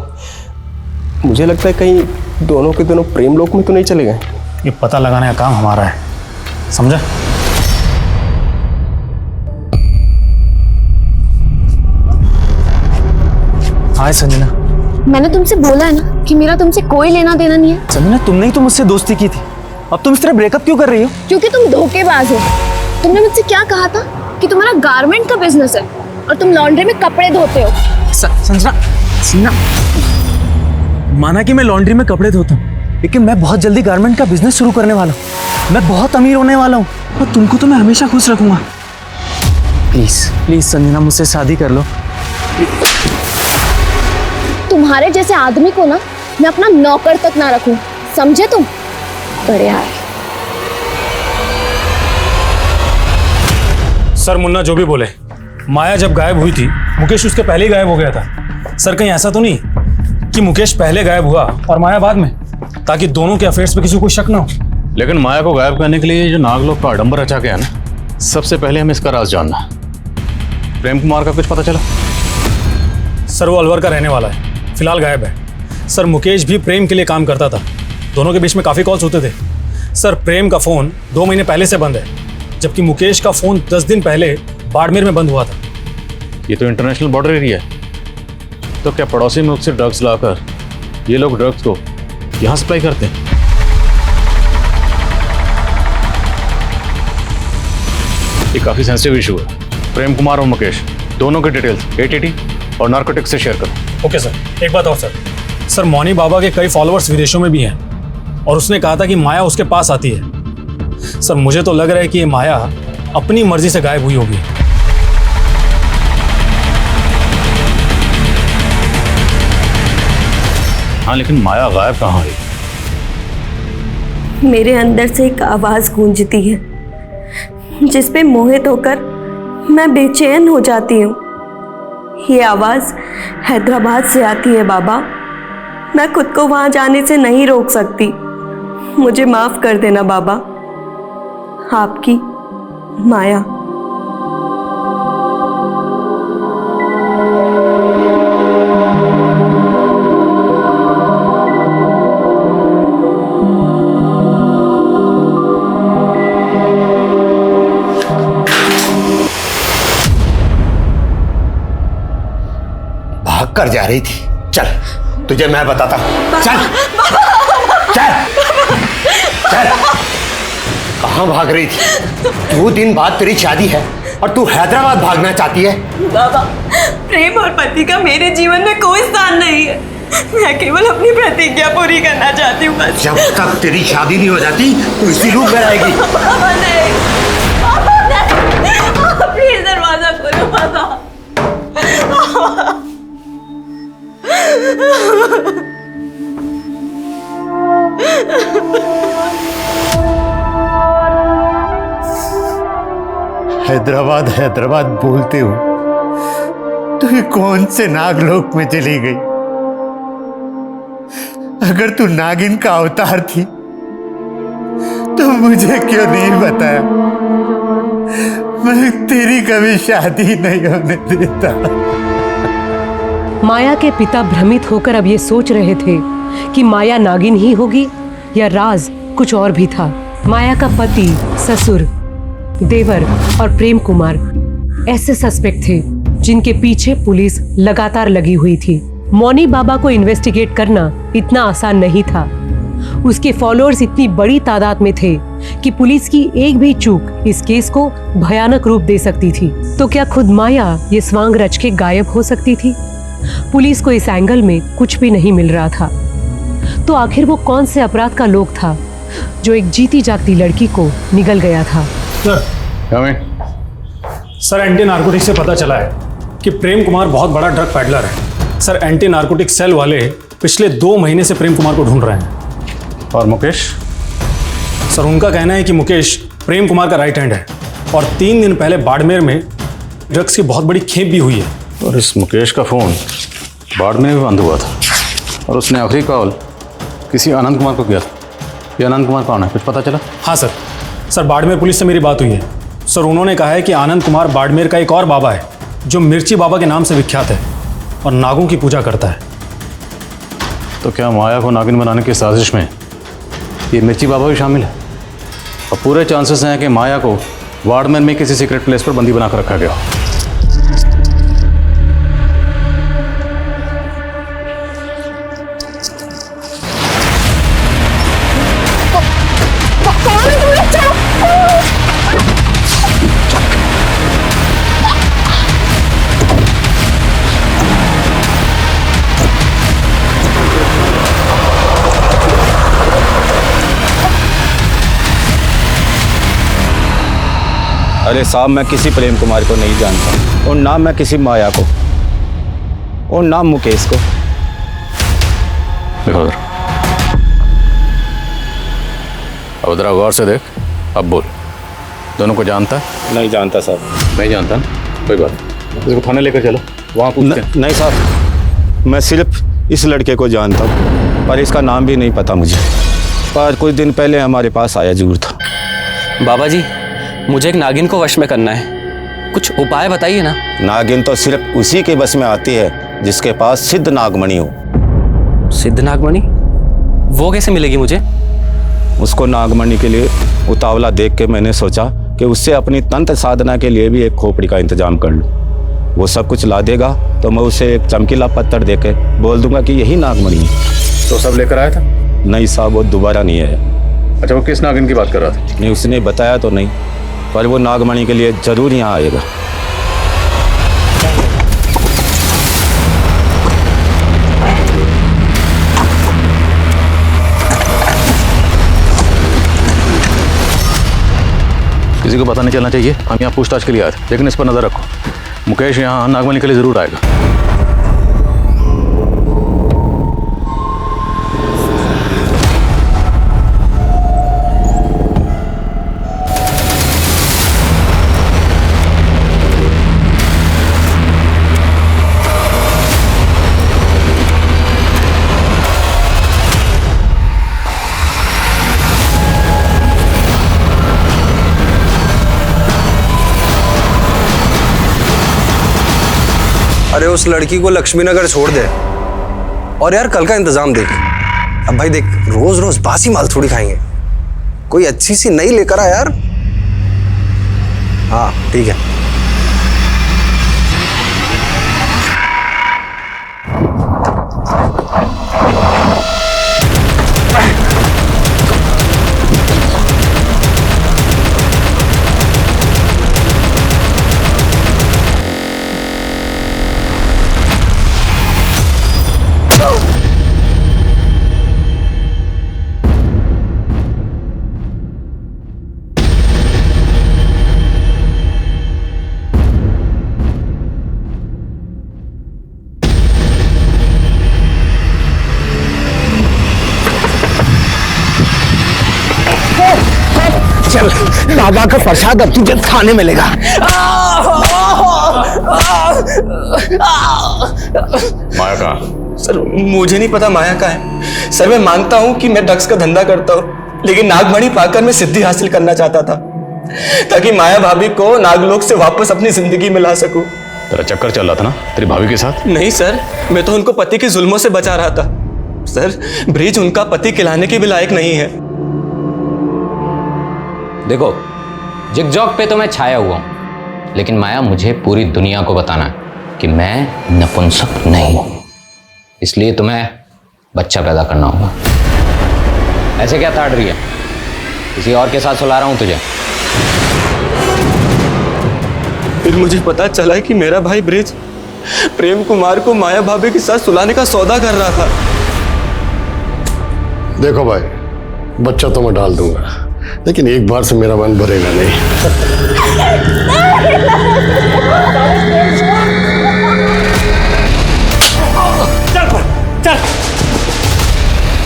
Speaker 11: मुझे लगता है कहीं दोनों के दोनों प्रेम लोक में तो नहीं चले गए।
Speaker 12: ये पता लगाने का काम हमारा है, समझा?
Speaker 7: हाय संजना।
Speaker 17: मैंने तुमसे बोला है ना कि मेरा तुमसे कोई लेना देना नहीं है।
Speaker 7: संजना, तुमने ही तो मुझसे दोस्ती की थी, अब तुम इस तरह ब्रेकअप क्यों कर रही हो?
Speaker 17: क्योंकि तुम धोखेबाज हो। तुमने मुझसे क्या कहा था कि तुम्हारा गारमेंट का बिजनेस है और तुम लॉन्ड्री में कपड़े धोते हो।
Speaker 7: संजना, माना कि मैं लॉन्ड्री में कपड़े धोता हूँ, लेकिन मैं बहुत जल्दी गारमेंट का बिजनेस शुरू करने वाला हूँ। मैं बहुत अमीर होने वाला हूँ और तुमको तो मैं हमेशा खुश रखूंगा। प्लीज प्लीज संजना, मुझसे शादी कर लो।
Speaker 17: तुम्हारे जैसे आदमी को ना मैं अपना नौकर तक ना रखूं, समझे तुम? बढ़िया है।
Speaker 12: सर मुन्ना जो भी बोले, माया जब गायब हुई थी मुकेश उसके पहले ही गायब हो गया था। सर कहीं ऐसा तो नहीं कि मुकेश पहले गायब हुआ और माया बाद में, ताकि दोनों के अफेयर्स पे किसी को शक ना हो?
Speaker 1: लेकिन माया को गायब करने के लिए जो नागलोक का आडंबर रचा गया ना, सबसे पहले हमें इसका राज जानना है। प्रेम कुमार का कुछ पता चला?
Speaker 12: सर वो अलवर का रहने वाला है, फिलहाल गायब है। सर मुकेश भी प्रेम के लिए काम करता था, दोनों के बीच में काफ़ी कॉल्स होते थे। सर प्रेम का फ़ोन 2 महीने पहले से बंद है, जबकि मुकेश का फ़ोन 10 दिन पहले बाड़मेर में बंद हुआ था।
Speaker 1: ये तो इंटरनेशनल बॉर्डर एरिया है, तो क्या पड़ोसी मुल्क से ड्रग्स लाकर ये लोग ड्रग्स को यहाँ सप्लाई करते हैं? ये काफ़ी सेंसिटिव इशू है। प्रेम कुमार और मुकेश दोनों के डिटेल्स एटीटी और नार्कोटिक्स से शेयर करो।
Speaker 12: Okay sir. एक बात और सर मौनी बाबा के कई फॉलोअर्स विदेशों में भी हैं और उसने कहा था कि माया उसके पास आती है। सर मुझे तो लग रहा है कि ये माया अपनी मर्जी से गायब हुई होगी।
Speaker 1: हाँ, लेकिन माया गायब कहाँ हुई?
Speaker 2: मेरे अंदर से एक आवाज गूंजती है जिस पे मोहित होकर मैं बेचैन हो जाती हूँ। ये आवाज हैदराबाद से आती है बाबा। मैं खुद को वहां जाने से नहीं रोक सकती। मुझे माफ कर देना बाबा। आपकी माया।
Speaker 10: भाग कर जा रही थी। चल तुझे मैं बताता हूं। चल चल चल। कहां भाग रही थी? 2 दिन बाद तेरी शादी है और तू हैदराबाद भागना चाहती है?
Speaker 2: बाबा, प्रेम और पति का मेरे जीवन में कोई स्थान नहीं है। मैं केवल अपनी प्रतिज्ञा पूरी करना चाहती हूँ बस।
Speaker 10: जब तक तेरी शादी नहीं हो जाती तो इसी रूप में रहेगी।
Speaker 2: बाबा नहीं, बाबा नहीं, प्लीज दरवाजा खोलो बाबा।
Speaker 10: हैदराबाद हैदराबाद बोलते हो तो ये कौन से नागलोक में चली गई? अगर तू नागिन का अवतार थी तो मुझे क्यों नहीं बताया? मैं तेरी कभी शादी नहीं होने देता।
Speaker 3: माया के पिता भ्रमित होकर अब ये सोच रहे थे कि माया नागिन ही होगी या राज कुछ और भी था। माया का पति, ससुर, देवर और प्रेम कुमार ऐसे सस्पेक्ट थे जिनके पीछे पुलिस लगातार लगी हुई थी। मौनी बाबा को इन्वेस्टिगेट करना इतना आसान नहीं था। उसके फॉलोअर्स इतनी बड़ी तादाद में थे कि पुलिस की एक भी चूक इस केस को भयानक रूप दे सकती थी। तो क्या खुद माया ये स्वांग रच के गायब हो सकती थी? पुलिस को इस एंगल में कुछ भी नहीं मिल रहा था। तो आखिर वो कौन से अपराध का लोग था जो एक जीती जागती लड़की को निगल गया था?
Speaker 12: सर, एंटी नार्कोटिक्स से पता चला है कि प्रेम कुमार बहुत बड़ा ड्रग पैडलर है। सर, एंटी नार्कोटिक सेल वाले पिछले 2 महीने से प्रेम कुमार को ढूंढ रहे हैं।
Speaker 1: और मुकेश?
Speaker 12: सर, उनका कहना है कि मुकेश प्रेम कुमार का राइट हैंड है और 3 दिन पहले बाड़मेर में ड्रग्स की बहुत बड़ी खेप भी हुई है।
Speaker 1: और इस मुकेश का फ़ोन बाड़मेर में बंद हुआ था और उसने आखिरी कॉल किसी आनंद कुमार को किया था। ये आनंद कुमार कौन है, कुछ पता चला?
Speaker 12: हाँ सर, बाड़मेर पुलिस से मेरी बात हुई है। सर, उन्होंने कहा है कि आनंद कुमार बाड़मेर का एक और बाबा है जो मिर्ची बाबा के नाम से विख्यात है और नागों की पूजा करता है।
Speaker 1: तो क्या माया को नागिन बनाने की साजिश में ये मिर्ची बाबा भी शामिल है? और पूरे चांसेस हैं कि माया को बाड़मेर में किसी सीक्रेट प्लेस पर बंदी बनाकर रखा गया।
Speaker 18: अरे साहब, मैं किसी प्रेम कुमार को नहीं जानता और ना मैं किसी माया को और ना मुकेश को।
Speaker 1: देखो उधर, अब उधर गौर से देख, अब बोल, दोनों को जानता है?
Speaker 18: नहीं जानता साहब।
Speaker 1: नहीं जानता ना, कोई बात नहीं, इसको थाने लेकर चलो, वहाँ पूछते हैं।
Speaker 18: नहीं साहब, मैं सिर्फ इस लड़के को जानता हूँ पर इसका नाम भी नहीं पता मुझे। पर कुछ दिन पहले हमारे पास आया जरूर था।
Speaker 15: बाबा जी, मुझे एक नागिन को वश में करना है, कुछ उपाय बताइए ना।
Speaker 18: नागिन तो सिर्फ उसी के बस में आती है जिसके पास सिद्ध नागमणि हो।
Speaker 15: सिद्ध नागमणि? वो कैसे मिलेगी मुझे?
Speaker 18: उसको नागमणि के लिए उतावला देख के मैंने सोचा कि उससे अपनी तंत्र साधना के लिए भी एक खोपड़ी का इंतजाम कर लूँ। वो सब कुछ ला देगा तो मैं उसे एक चमकीला पत्थर दे के बोल दूंगा कि यही नागमणि है।
Speaker 1: तो सब लेकर आया था?
Speaker 18: नहीं साहब, वो दोबारा नहीं आया।
Speaker 1: अच्छा, वो किस नागिन की बात कर रहा था?
Speaker 18: नहीं, उसने बताया तो नहीं, पर वो नागमणि के लिए जरूर यहाँ आएगा।
Speaker 1: किसी को पता नहीं चलना चाहिए, हम यहाँ पूछताछ के लिए आए थे, लेकिन इस पर नजर रखो, मुकेश यहाँ नागमणि के लिए जरूर आएगा।
Speaker 13: अरे उस लड़की को लक्ष्मीनगर छोड़ दे और यार कल का इंतजाम देख। अब भाई देख, रोज रोज बासी माल थोड़ी खाएंगे, कोई अच्छी सी नई लेकर आ यार। हाँ ठीक है।
Speaker 14: बाबा का प्रसाद अब तुझे खाने मिलेगा।
Speaker 1: माया कहाँ?
Speaker 6: सर मुझे नहीं पता माया कहाँ है। सर मैं मानता हूँ कि मैं ड्रग्स का धंधा करता हूँ, लेकिन नागमणि पाकर मैं सिद्धि हासिल करना चाहता था ताकि माया भाभी को नागलोक से वापस अपनी जिंदगी में ला सकूं।
Speaker 1: तेरा चक्कर चल रहा था ना तेरी भाभी के साथ?
Speaker 6: नहीं सर, मैं तो उनको पति के जुल्मों से बचा रहा था। सर ब्रिज उनका पति खिलाने के भी लायक नहीं है।
Speaker 4: देखो, जिगजॉग पे तो मैं छाया हुआ हूं, लेकिन माया मुझे पूरी दुनिया को बताना है कि मैं नपुंसक नहीं हूं। इसलिए तुम्हें बच्चा पैदा करना होगा। ऐसे क्या ताड़ रही है? किसी और के साथ सुला रहा हूं तुझे।
Speaker 6: फिर मुझे पता चला कि मेरा भाई ब्रिज प्रेम कुमार को माया भाभी के साथ सुलाने का सौदा कर रहा था।
Speaker 19: देखो भाई, बच्चा तो मैं डाल दूंगा, लेकिन एक बार से मेरा मन भरेगा नहीं।
Speaker 16: चल चल,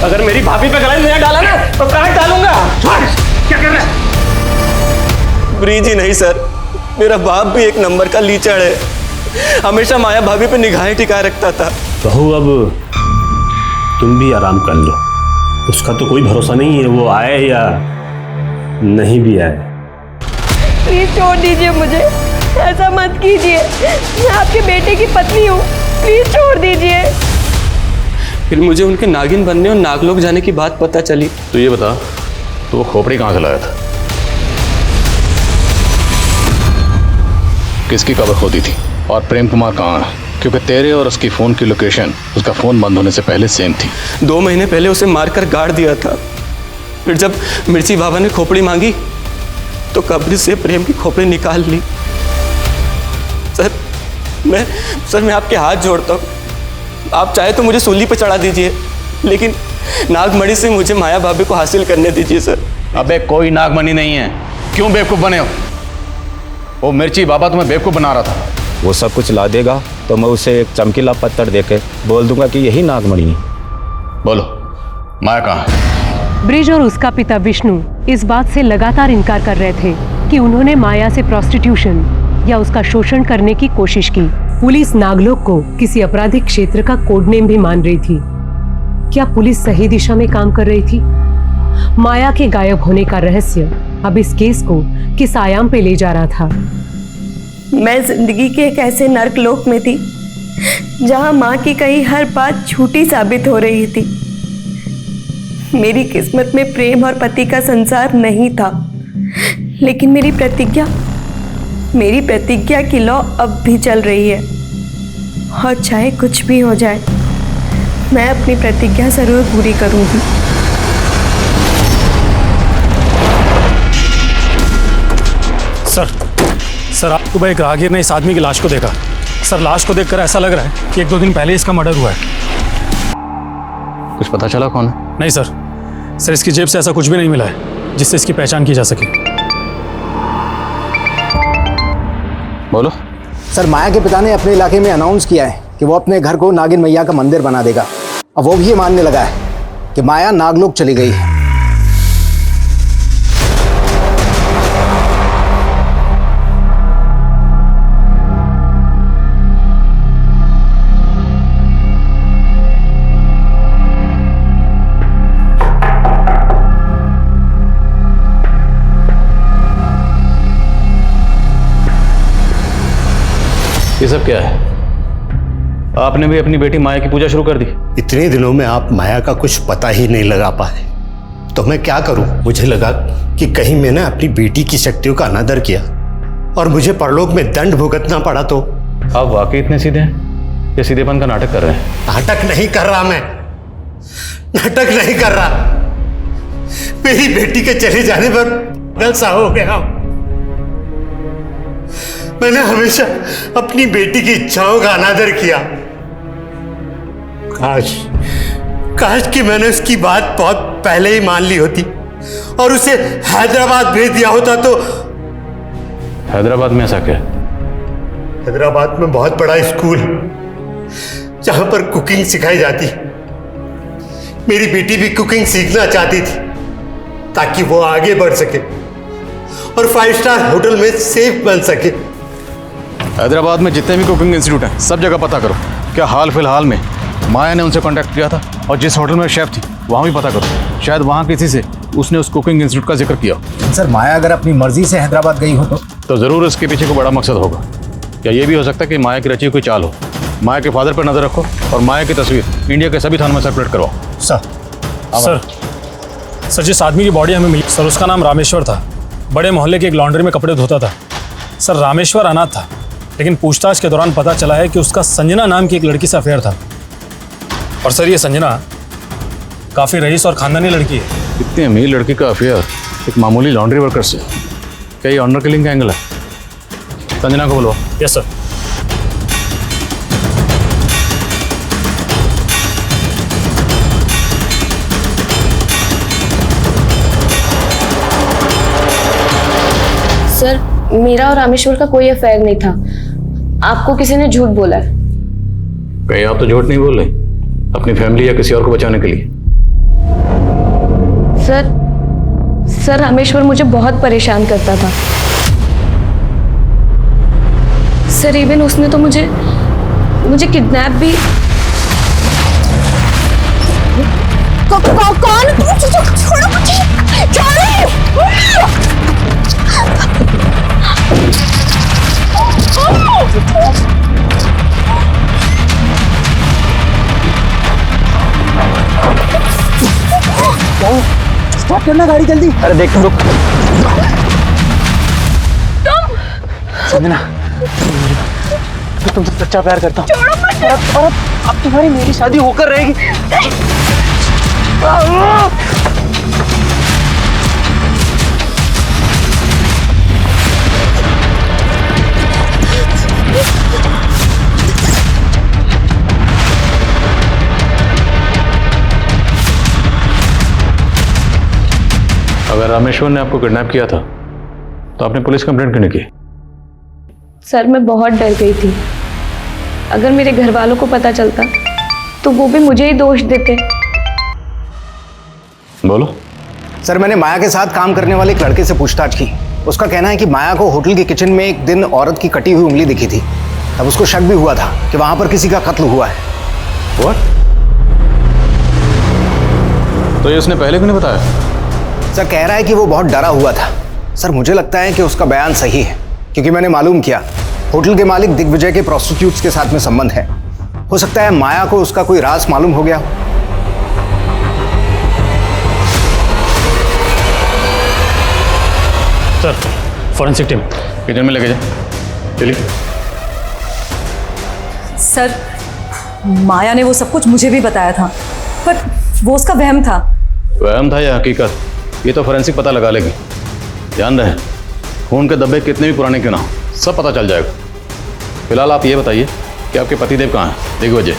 Speaker 16: अगर मेरी भाभी पे गला नहीं डाला ना तो काट डालूंगा। क्या कर रहा है?
Speaker 6: ब्रिज ही नहीं सर, मेरा बाप भी एक नंबर का लीचड़ है। हमेशा माया भाभी पे निगाहें टिकाए रखता था।
Speaker 16: बहू अब तुम भी आराम कर लो, उसका तो कोई भरोसा नहीं है, वो आए या नहीं भी आए।
Speaker 2: प्लीज छोड़ दीजिए मुझे, ऐसा मत कीजिए। मैं आपके बेटे की पत्नी हूँ, प्लीज छोड़ दीजिए।
Speaker 6: फिर मुझे उनके नागिन बनने और नागलोक जाने की बात पता चली।
Speaker 1: तो ये बता, तो वो खोपड़ी कहाँ से लाया था? किसकी कब्र खोदी थी? और प्रेम कुमार कहाँ है? क्योंकि तेरे और उसकी फोन की लोकेशन उसका फोन बंद होने से पहले सेम थी।
Speaker 6: 2 महीने पहले उसे मारकर गाड़ दिया था। फिर जब मिर्ची बाबा ने खोपड़ी मांगी तो कब्र से प्रेम की खोपड़ी निकाल ली। सर मैं आपके हाथ जोड़ता हूँ, आप चाहे तो मुझे सूली पे चढ़ा दीजिए, लेकिन नागमणि से मुझे माया भाभी को हासिल करने दीजिए सर।
Speaker 1: अबे कोई नागमणि नहीं है, क्यों बेवकूफ बने हो? वो मिर्ची बाबा तुम्हें बेवकूफ बना रहा था।
Speaker 18: वो सब कुछ ला देगा तो मैं उसे एक चमकीला पत्थर देके बोल दूंगा कि यही नागमणि है।
Speaker 1: बोलो, माया कहाँ है?
Speaker 3: ब्रिज और उसका पिता विष्णु इस बात से लगातार इनकार कर रहे थे कि उन्होंने माया से प्रोस्टिट्यूशन या उसका शोषण करने की कोशिश की। पुलिस नागलोक को किसी आपराधिक क्षेत्र का कोड नेम भी मान रही थी। क्या पुलिस सही दिशा में काम कर रही थी? माया के गायब होने का रहस्य अब इस केस को किस आयाम पे ले जा रहा था?
Speaker 2: मैं जिंदगी के एक ऐसे नर्क लोक में थी जहां माँ की कही हर बात झूठी साबित हो रही थी। मेरी किस्मत में प्रेम और पति का संसार नहीं था, लेकिन मेरी प्रतिज्ञा की लौ अब भी चल रही है। और चाहे कुछ भी हो जाए, मैं अपनी प्रतिज्ञा जरूर पूरी करूंगी।
Speaker 12: सर आपको भाई एक राहगीर ने इस आदमी की लाश को देखा। सर लाश को देखकर ऐसा लग रहा है कि 1-2 दिन पहले इसका मर्डर हुआ है।
Speaker 1: कुछ पता चला कौन है?
Speaker 12: नहीं सर इसकी जेब से ऐसा कुछ भी नहीं मिला है जिससे इसकी पहचान की जा सके।
Speaker 1: बोलो।
Speaker 14: सर माया के पिता ने अपने इलाके में अनाउंस किया है कि वो अपने घर को नागिन मैया का मंदिर बना देगा। अब वो भी ये मानने लगा है कि माया नागलोक चली गई है।
Speaker 1: ये सब क्या है? आपने भी अपनी बेटी माया की पूजा शुरू कर दी?
Speaker 10: इतने दिनों में आप माया का कुछ पता ही नहीं लगा पाए, तो मैं क्या करूं? मुझे लगा कि कहीं मैंने अपनी बेटी की शक्तियों का अनादर किया और मुझे परलोक में दंड भुगतना पड़ा तो।
Speaker 1: आप वाकई इतने सीधे हैं? ये सीधेपन का नाटक कर रहे हैं?
Speaker 10: नाटक नहीं कर रहा मैं, नाटक नहीं कर रहा। मेरी बेटी के चले जाने पर पागल सा हो गया। मैंने हमेशा अपनी बेटी की इच्छाओं का अनादर किया। काश कि मैंने उसकी बात बहुत पहले ही मान ली होती और उसे हैदराबाद भेज दिया होता। तो
Speaker 1: हैदराबाद में ऐसा क्या?
Speaker 10: हैदराबाद में बहुत बड़ा स्कूल जहां पर कुकिंग सिखाई जाती। मेरी बेटी भी कुकिंग सीखना चाहती थी ताकि वो आगे बढ़ सके
Speaker 8: और 5 स्टार होटल में सेफ बन सके।
Speaker 1: हैदराबाद में जितने भी कुकिंग इंस्टीट्यूट हैं सब जगह पता करो क्या हाल फिलहाल में माया ने उनसे कांटेक्ट किया था, और जिस होटल में शेफ थी वहाँ भी पता करो, शायद वहाँ किसी से उसने उस कुकिंग इंस्टीट्यूट का जिक्र किया।
Speaker 14: सर माया अगर अपनी मर्जी से हैदराबाद गई हो तो
Speaker 1: ज़रूर इसके पीछे कोई बड़ा मकसद होगा। क्या ये भी हो सकता है कि माया की रची हुई कोई चाल हो? माया के फादर पर नजर रखो और माया की तस्वीर इंडिया के सभी थानों में सर्कुलेट करवाओ।
Speaker 12: सर जिस आदमी की बॉडी हमें मिली सर उसका नाम रामेश्वर था। बड़े मोहल्ले के एक लॉन्ड्री में कपड़े धोता था। सर रामेश्वर अनाथ था, लेकिन पूछताछ के दौरान पता चला है कि उसका संजना नाम की एक लड़की से अफेयर था। और सर ये संजना काफ़ी रईस और खानदानी लड़की है।
Speaker 1: इतनी अमीर लड़की का अफेयर एक मामूली लॉन्ड्री वर्कर से, क्या ये ऑनर किलिंग का एंगल है? संजना को बोलो।
Speaker 12: Yes sir.
Speaker 17: सर मेरा और रामेश्वर का कोई अफेयर नहीं था, आपको किसी ने झूठ बोला है।
Speaker 1: कहीं आप तो झूठ नहीं बोल रहे अपनी फैमिली या किसी और को बचाने के लिए?
Speaker 17: सर रामेश्वर मुझे बहुत परेशान करता था सर। इवन उसने तो मुझे किडनैप भी। कौन? छोड़ो मुझे।
Speaker 14: स्टॉप करना गाड़ी जल्दी।
Speaker 7: अरे देख रुक। संजना मैं तुमसे सच्चा प्यार करता हूँ और अब तुम्हारी मेरी शादी होकर रहेगी।
Speaker 1: अगर रामेश्वर ने आपको किडनैप किया था तो आपने पुलिस कंप्लेंट क्यों नहीं की?
Speaker 17: सर मैं बहुत डर गई थी, अगर मेरे घर वालों को पता चलता तो वो भी मुझे ही दोष देते।
Speaker 1: बोलो।
Speaker 14: सर मैंने माया के साथ काम करने वाले एक लड़के से पूछताछ की। उसका कहना है कि माया को होटल के किचन में एक दिन औरत की कटी हुई उंगली दिखी थी। तब उसको शक भी हुआ था कि वहां पर किसी का कत्ल हुआ है।
Speaker 1: What? तो ये उसने पहले क्यों नहीं बताया?
Speaker 14: सर कह रहा है कि वो बहुत डरा हुआ था। सर मुझे लगता है कि उसका बयान सही है, क्योंकि मैंने मालूम किया होटल के मालिक दिग्विजय के प्रोस्टिट्यूट्स के साथ में संबंध है। हो सकता है माया को उसका कोई राज मालूम हो गया हो।
Speaker 12: सर फॉरेंसिक टीम
Speaker 1: किचन में लेके जा। चलिए।
Speaker 9: सर माया ने वो सब कुछ मुझे भी बताया था, पर वो उसका वहम था।
Speaker 1: वहम था या हकीकत, ये तो फोरेंसिक पता लगा लेगी। ध्यान रहे खून के धब्बे कितने भी पुराने क्यों ना हो, सब पता चल जाएगा। फिलहाल आप ये बताइए कि आपके पतिदेव कहाँ हैं? दिग्विजय।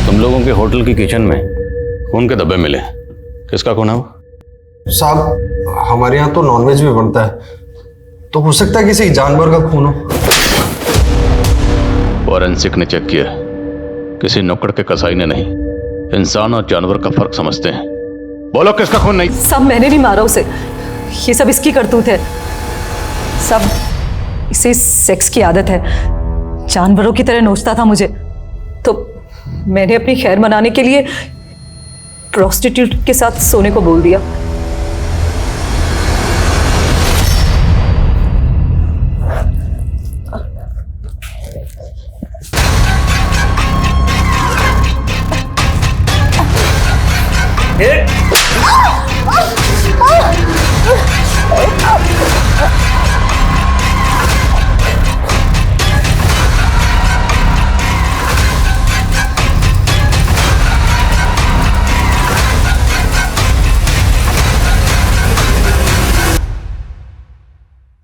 Speaker 1: तुम लोगों के होटल की किचन में खून के धब्बे मिले, किसका खून है वो?
Speaker 13: साहब हमारे यहाँ तो नॉनवेज भी बनता है, तो हो सकता है किसी जानवर का खून हो।
Speaker 1: फॉरेंसिक ने चेक किया, किसी नुक्कड़ के कसाई ने नहीं। इंसान और जानवर का फर्क समझते हैं। बोलो किसका खून? नहीं।
Speaker 9: सब मैंने नहीं मारा उसे, ये सब इसकी करतूत है। सब इसे सेक्स की आदत है, जानवरों की तरह नोचता था मुझे, तो मैंने अपनी खैर मनाने के लिए प्रोस्टिट्यूट के साथ सोने को बोल दिया।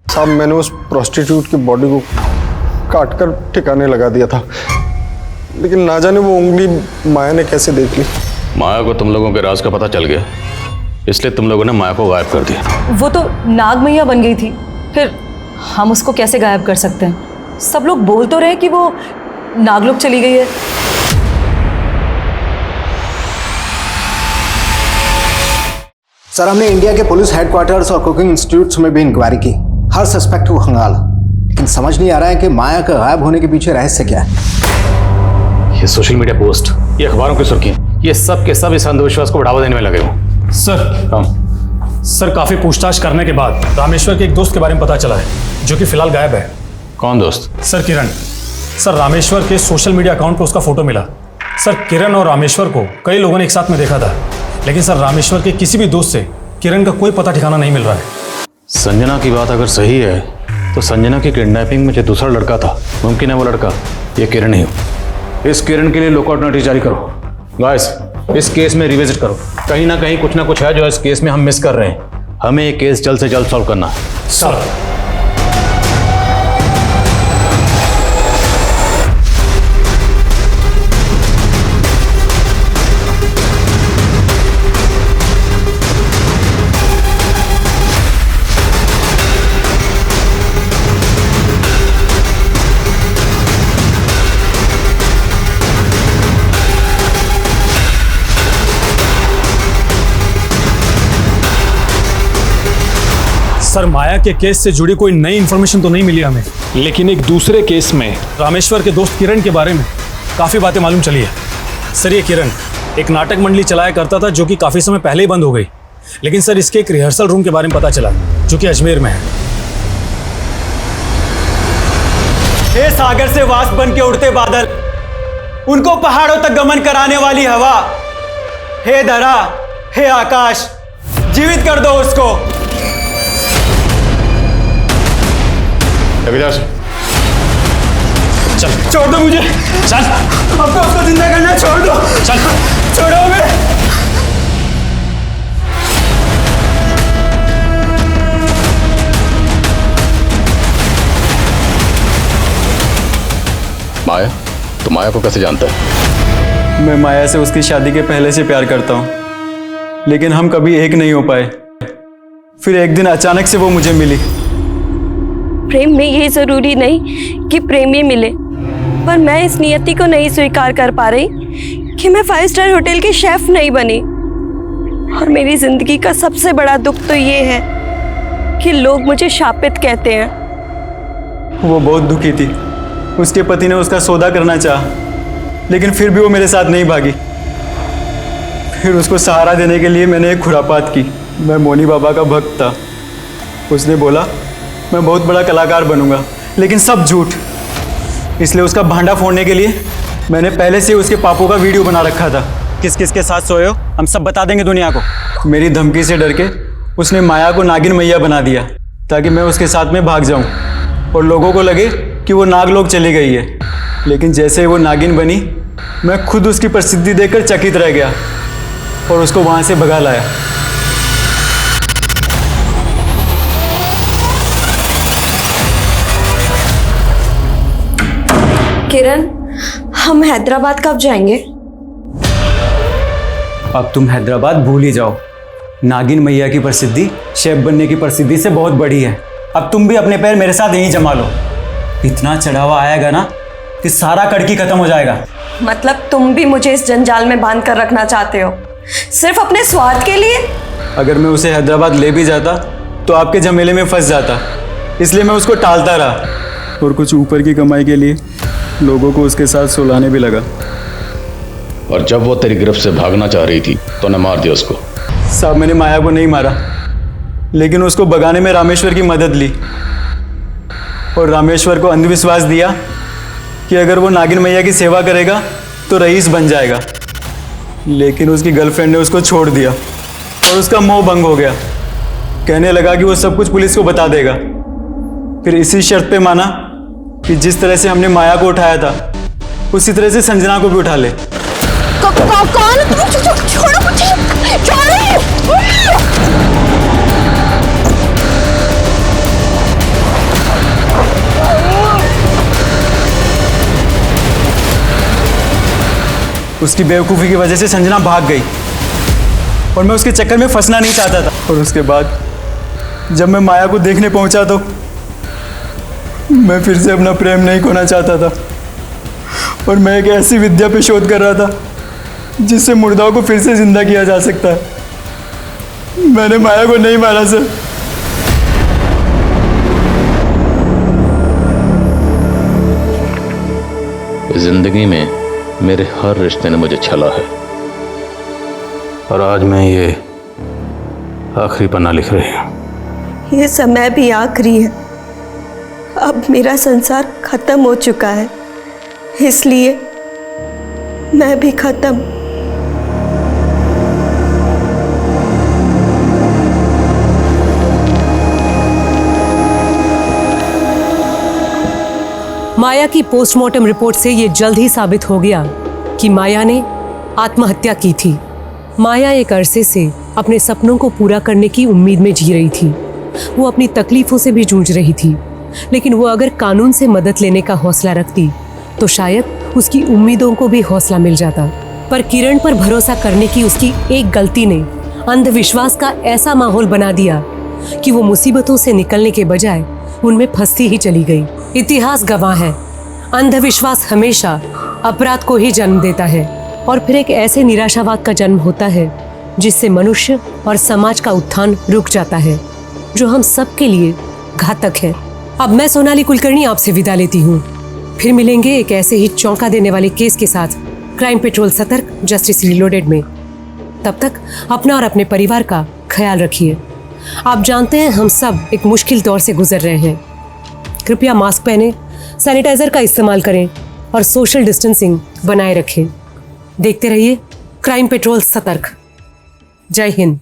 Speaker 13: साहब मैंने उस प्रोस्टिट्यूट की बॉडी को काटकर ठिकाने लगा दिया था, लेकिन ना जाने वो उंगली माया ने कैसे देख ली।
Speaker 1: माया को तुम लोगों के राज का पता चल गया, इसलिए तुम लोगों ने माया को गायब कर दिया।
Speaker 9: वो तो नाग मैया बन गई थी, फिर हम उसको कैसे गायब कर सकते हैं? सब लोग बोल तो रहे कि वो नागलोक चली गई है।
Speaker 14: सर, हमने इंडिया के पुलिस हेडक्वार्टर्स और कुकिंग इंस्टीट्यूट्स में भी इंक्वायरी की। हर सस्पेक्ट को खंगाला, लेकिन समझ नहीं आ रहा है कि माया का गायब होने के पीछे रहस्य क्या है।
Speaker 1: ये सोशल मीडिया पोस्ट, ये अखबारों की सुर्खियां, ये सब के सब इस अंधविश्वास को बढ़ावा देने में लगे हो।
Speaker 12: सर काफी पूछताछ करने के बाद रामेश्वर के एक दोस्त के बारे में पता चला है जो कि फिलहाल गायब है।
Speaker 1: कौन दोस्त?
Speaker 12: सर किरण। सर रामेश्वर के सोशल मीडिया अकाउंट पर उसका फोटो मिला। सर किरण और रामेश्वर को कई लोगों ने एक साथ में देखा था, लेकिन सर रामेश्वर के किसी भी दोस्त से किरण का कोई पता ठिकाना नहीं मिल रहा है।
Speaker 1: संजना की बात अगर सही है तो संजना की किडनैपिंग में जो दूसरा लड़का था, मुमकिन है वो लड़का ये किरण ही हो। इस किरण के लिए लुकआउट नोटिस जारी करो। गाइस, इस केस में रिविजिट करो। कहीं ना कहीं कुछ ना कुछ है जो इस केस में हम मिस कर रहे हैं। हमें ये केस जल्द से जल्द सॉल्व करना है।
Speaker 12: सर सर माया के केस से जुड़ी कोई नई इन्फॉर्मेशन तो नहीं मिली हमें, लेकिन एक दूसरे केस में रामेश्वर के दोस्त किरण के बारे में काफ़ी बातें मालूम चली है। सर ये किरण एक नाटक मंडली चलाया करता था जो कि काफ़ी समय पहले ही बंद हो गई, लेकिन सर इसके एक रिहर्सल रूम के बारे में पता चला जो कि अजमेर में है।
Speaker 7: हे सागर से वाष्प बन के उड़ते बादल, उनको पहाड़ों तक गमन कराने वाली हवा, हे धरा, हे आकाश, जीवित कर दो उसको।
Speaker 12: चल
Speaker 7: छोड़ दो मुझे,
Speaker 12: चल
Speaker 7: अब तो उसको जिंदा करना, छोड़ दो,
Speaker 12: चल
Speaker 7: छोड़ो हमें।
Speaker 1: माया, तो माया को कैसे जानता है?
Speaker 7: मैं माया से उसकी शादी के पहले से प्यार करता हूँ, लेकिन हम कभी एक नहीं हो पाए। फिर एक दिन अचानक से वो मुझे मिली।
Speaker 2: प्रेम में ये जरूरी नहीं कि प्रेमी मिले, पर मैं इस नियति को नहीं स्वीकार कर पा रही कि मैं 5 स्टार होटल की शेफ नहीं बनी। और मेरी जिंदगी का सबसे बड़ा दुख तो ये है कि लोग मुझे शापित कहते हैं।
Speaker 7: वो बहुत दुखी थी। उसके पति ने उसका सौदा करना चाहा, लेकिन फिर भी वो मेरे साथ नहीं भागी। फिर उसको सहारा देने के लिए मैंने एक खुरापात की। मैं मोनी बाबा का भक्त था। उसने बोला मैं बहुत बड़ा कलाकार बनूंगा, लेकिन सब झूठ। इसलिए उसका भांडा फोड़ने के लिए मैंने पहले से उसके पापों का वीडियो बना रखा था। किस किस के साथ सोए हो हम सब बता देंगे दुनिया को। मेरी धमकी से डर के उसने माया को नागिन मैया बना दिया ताकि मैं उसके साथ में भाग जाऊं और लोगों को लगे कि वो नागलोक चली गई है। लेकिन जैसे ही वो नागिन बनी, मैं खुद उसकी प्रसिद्धि देखकर चकित रह गया और उसको वहां से भगा लाया।
Speaker 2: किरण, हम हैदराबाद कब जाएंगे?
Speaker 7: अब तुम हैदराबाद भूल ही जाओ। नागिन मैया की प्रसिद्धि शेफ बनने की प्रसिद्धि से बहुत बड़ी है। अब तुम भी अपने पैर मेरे साथ यहीं जमा लो। इतना चढ़ावा आएगा ना कि सारा कड़की खत्म हो जाएगा।
Speaker 2: मतलब तुम भी मुझे इस जंजाल में बांध कर रखना चाहते हो, सिर्फ अपने स्वार्थ के लिए?
Speaker 7: अगर मैं उसे हैदराबाद ले भी जाता तो आपके झमेले में फंस जाता, इसलिए मैं उसको टालता रहा और कुछ ऊपर की कमाई के लिए लोगों को उसके साथ सुलाने भी लगा।
Speaker 1: और जब वो तेरी गिरफ्त से भागना चाह रही थी तो ने मार दिया उसको।
Speaker 7: साहब, मैंने माया को नहीं मारा, लेकिन उसको भगाने में रामेश्वर की मदद ली और रामेश्वर को अंधविश्वास दिया कि अगर वो नागिन मैया की सेवा करेगा तो रईस बन जाएगा। लेकिन उसकी गर्लफ्रेंड ने उसको छोड़ दिया और उसका मोह भंग हो गया। कहने लगा कि वो सब कुछ पुलिस को बता देगा। फिर इसी शर्त पे माना कि जिस तरह से हमने माया को उठाया था उसी तरह से संजना को भी उठा ले।
Speaker 5: कौन? छोड़ो मुझे, छोड़ो।
Speaker 7: उसकी बेवकूफ़ी की वजह से संजना भाग गई और मैं उसके चक्कर में फंसना नहीं चाहता था। और उसके बाद जब मैं माया को देखने पहुंचा तो मैं फिर से अपना प्रेम नहीं खोना चाहता था और मैं एक ऐसी विद्या पे शोध कर रहा था जिससे मुर्दाओं को फिर से जिंदा किया जा सकता है। मैंने माया को नहीं मारा सर।
Speaker 1: जिंदगी में मेरे हर रिश्ते ने मुझे छला है और आज मैं ये आखिरी पन्ना लिख रही हूँ।
Speaker 2: ये समय भी आखिरी है। अब मेरा संसार खत्म हो चुका है, इसलिए मैं भी खत्म।
Speaker 3: माया की पोस्टमार्टम रिपोर्ट से ये जल्द ही साबित हो गया कि माया ने आत्महत्या की थी। माया एक अरसे से अपने सपनों को पूरा करने की उम्मीद में जी रही थी। वो अपनी तकलीफों से भी जूझ रही थी, लेकिन वो अगर कानून से मदद लेने का हौसला रखती तो शायद उसकी उम्मीदों को भी हौसला मिल जाता। पर किरण पर भरोसा करने की उसकी एक गलती ने अंधविश्वास का ऐसा माहौल बना दिया कि वो मुसीबतों से निकलने के बजाय उनमें फंसती ही चली गई। इतिहास गवाह है, अंधविश्वास हमेशा अपराध को ही जन्म देता है और फिर एक ऐसे निराशावाद का जन्म होता है जिससे मनुष्य और समाज का उत्थान रुक जाता है, जो हम सबके लिए घातक है। अब मैं सोनाली कुलकर्णी आपसे विदा लेती हूँ। फिर मिलेंगे एक ऐसे ही चौंका देने वाले केस के साथ क्राइम पेट्रोल सतर्क जस्टिस रिलोडेड में। तब तक अपना और अपने परिवार का ख्याल रखिए। आप जानते हैं हम सब एक मुश्किल दौर से गुजर रहे हैं। कृपया मास्क पहने, सैनिटाइजर का इस्तेमाल करें और सोशल डिस्टेंसिंग बनाए रखें। देखते रहिए क्राइम पेट्रोल सतर्क। जय हिंद।